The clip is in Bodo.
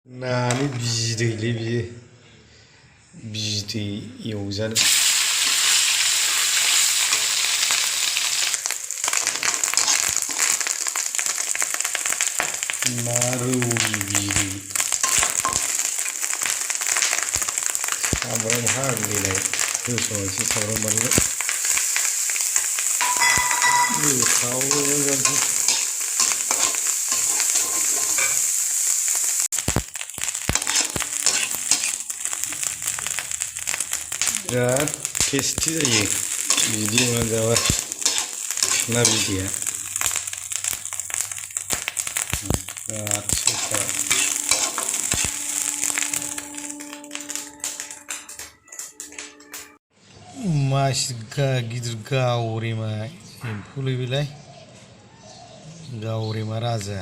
नानि बिदैलै बियो बिदै एवजानो ना रौनि बिदै सामब्राम हाग्लिनाय होस'नोसै सामब्राम बानलु गोथाव जानोसै बिराद टेस्टि जायो बिदि एवनानै जाबा ना बिदैया बिराद सुपार मासे गिदिर गावरेमा एम्फौलै बेलाय गावरेमा राजा